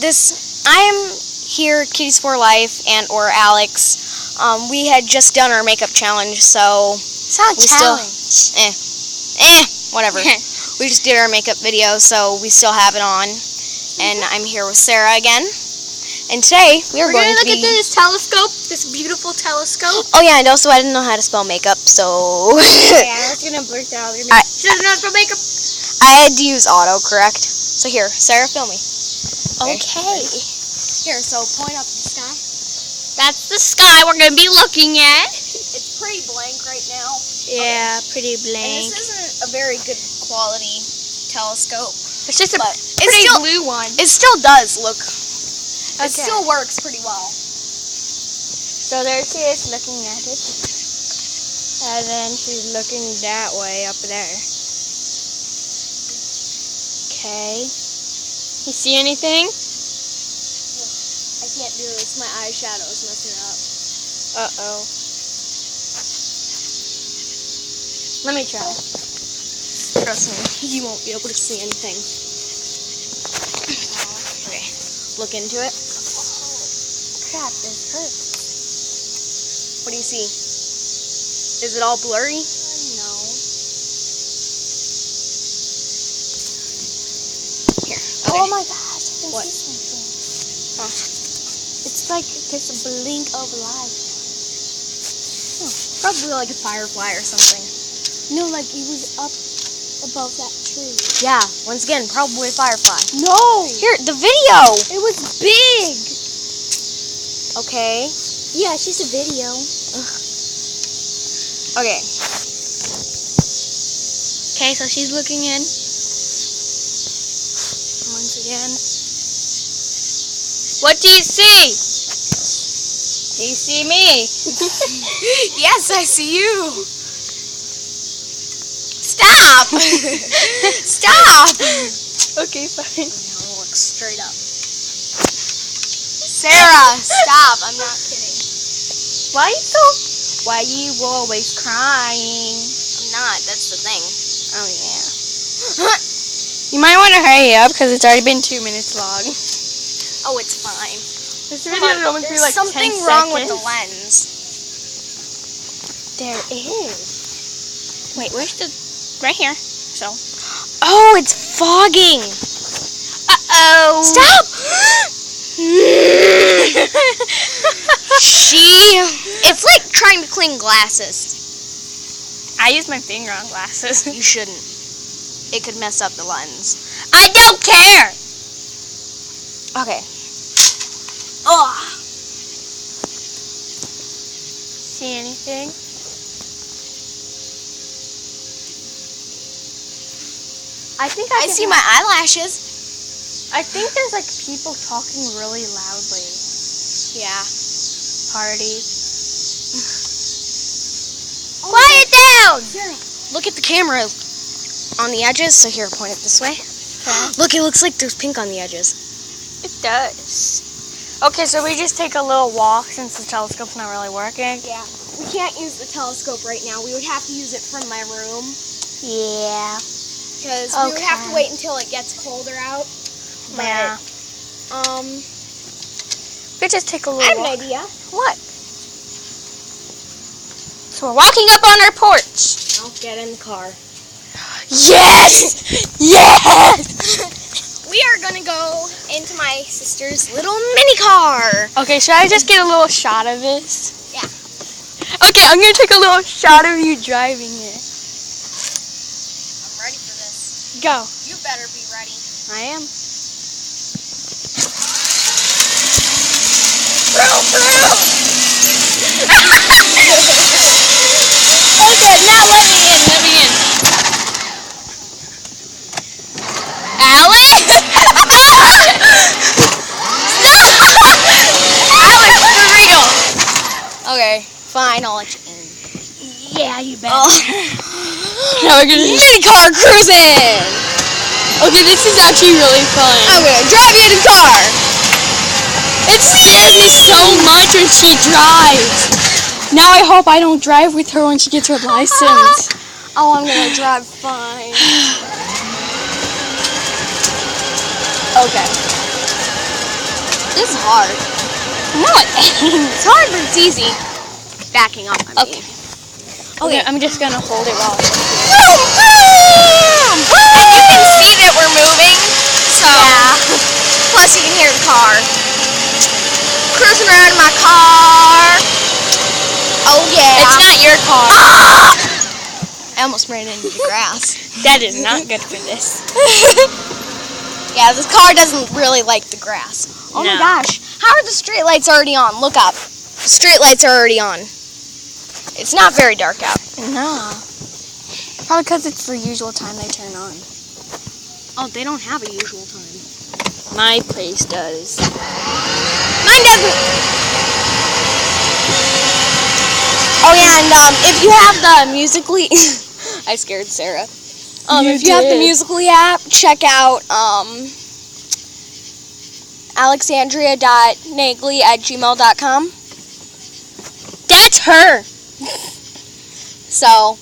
I'm here, Kitties for Life, and or Alex. We had just done our makeup challenge, so It's not a challenge. whatever. We just did our makeup video, so we still have it on. And I'm here with Sarah again. And today we're going to look at this telescope, this beautiful telescope. Oh yeah, and also I didn't know how to spell makeup, so Yeah, I was gonna blurt that out. She doesn't know how to spell makeup. I had to use autocorrect. So here, Sarah, film me. Okay. Here, so point up to the sky. That's the sky we're gonna be looking at. It's pretty blank right now. Yeah, pretty And blank. this isn't a very good quality telescope. It's just a But pretty blue one. It still does look. It Okay. still works pretty well. So there she is looking at it. And then she's looking that way up there. Okay. You see anything? I can't do this. My eyeshadow is messing up. Uh-oh. Let me try. Trust me, you won't be able to see anything. Okay, look into it. Crap, this hurts. What do you see? Is it all blurry? No. Here. Oh my gosh, I can What? see something. Huh. It's like there's a blink of light. Probably like a firefly or something. No, like it was up above that tree. Yeah, once again, probably a firefly. No! Here, the video! It was big! Okay. Yeah, it's just a video. Okay. Okay, so she's looking in. Once again. What do you see? Do you see me? Yes, I see you! Stop! Stop! Okay, fine. Now look straight up. Sarah, stop. I'm not kidding. Why are you always crying? I'm not. That's the thing. Oh, yeah. You might want to hurry up because it's already been 2 minutes long. Oh, it's fine. This video is going through like 10 something wrong with the seconds. lens. There is. Wait, where's the... Right here. So. Oh, it's fogging. Uh-oh. Stop! It's like trying to clean glasses. I use my finger on glasses. You shouldn't. It could mess up the lens. I don't care! Okay. Ugh. See anything? I think I see my eyelashes. I think there's like people talking really loudly. Yeah. Party. Quiet down! Look at the camera on the edges. So here, point it this way. Okay. Look, it looks like there's pink on the edges. It does. Okay, so we just take a little walk since the telescope's not really working. Yeah. We can't use the telescope right now. We would have to use it from my room. Yeah. Because we would have to wait until it gets colder out. But, Yeah. We just take a little I have walk. an idea. What? So we're walking up on our porch. I'll get in the car. Yes! Yes! We are going to go into my sister's little mini car. Okay, should I just get a little shot of this? Yeah. Okay, I'm going to take a little shot of you driving it. I'm ready for this. Go. You better be ready. I am. Okay, now let me in. Alex? Alex, for real. Okay, fine, I'll let you in. Yeah, you bet. Oh. Now we're gonna Mini car cruising. Okay, this is actually really fun. I'm gonna drive you in the car. It scares me so much when she drives. Now I hope I don't drive with her when she gets her license. Oh, I'm gonna drive fine. Okay. This is hard. No, it ain't. It's hard, but it's easy. Backing up, I mean. Okay, I'm just gonna hold it while. And you can see that we're moving, so. Yeah. Plus, you can hear the car. Cruising around in my car. Oh, yeah. It's not your car. I almost ran into the grass. That is not good for this. Yeah, this car doesn't really like the grass. Oh my No. gosh. How are the street lights already on? Look up. The street lights are already on. It's not very dark out. No. Probably because it's the usual time they turn on. Oh, they don't have a usual time. My place does. Mine doesn't. Oh yeah, and if you have the Musical.ly, I scared Sarah. If you have the Musical.ly app, check out alexandria.nagley@gmail.com. That's her. So.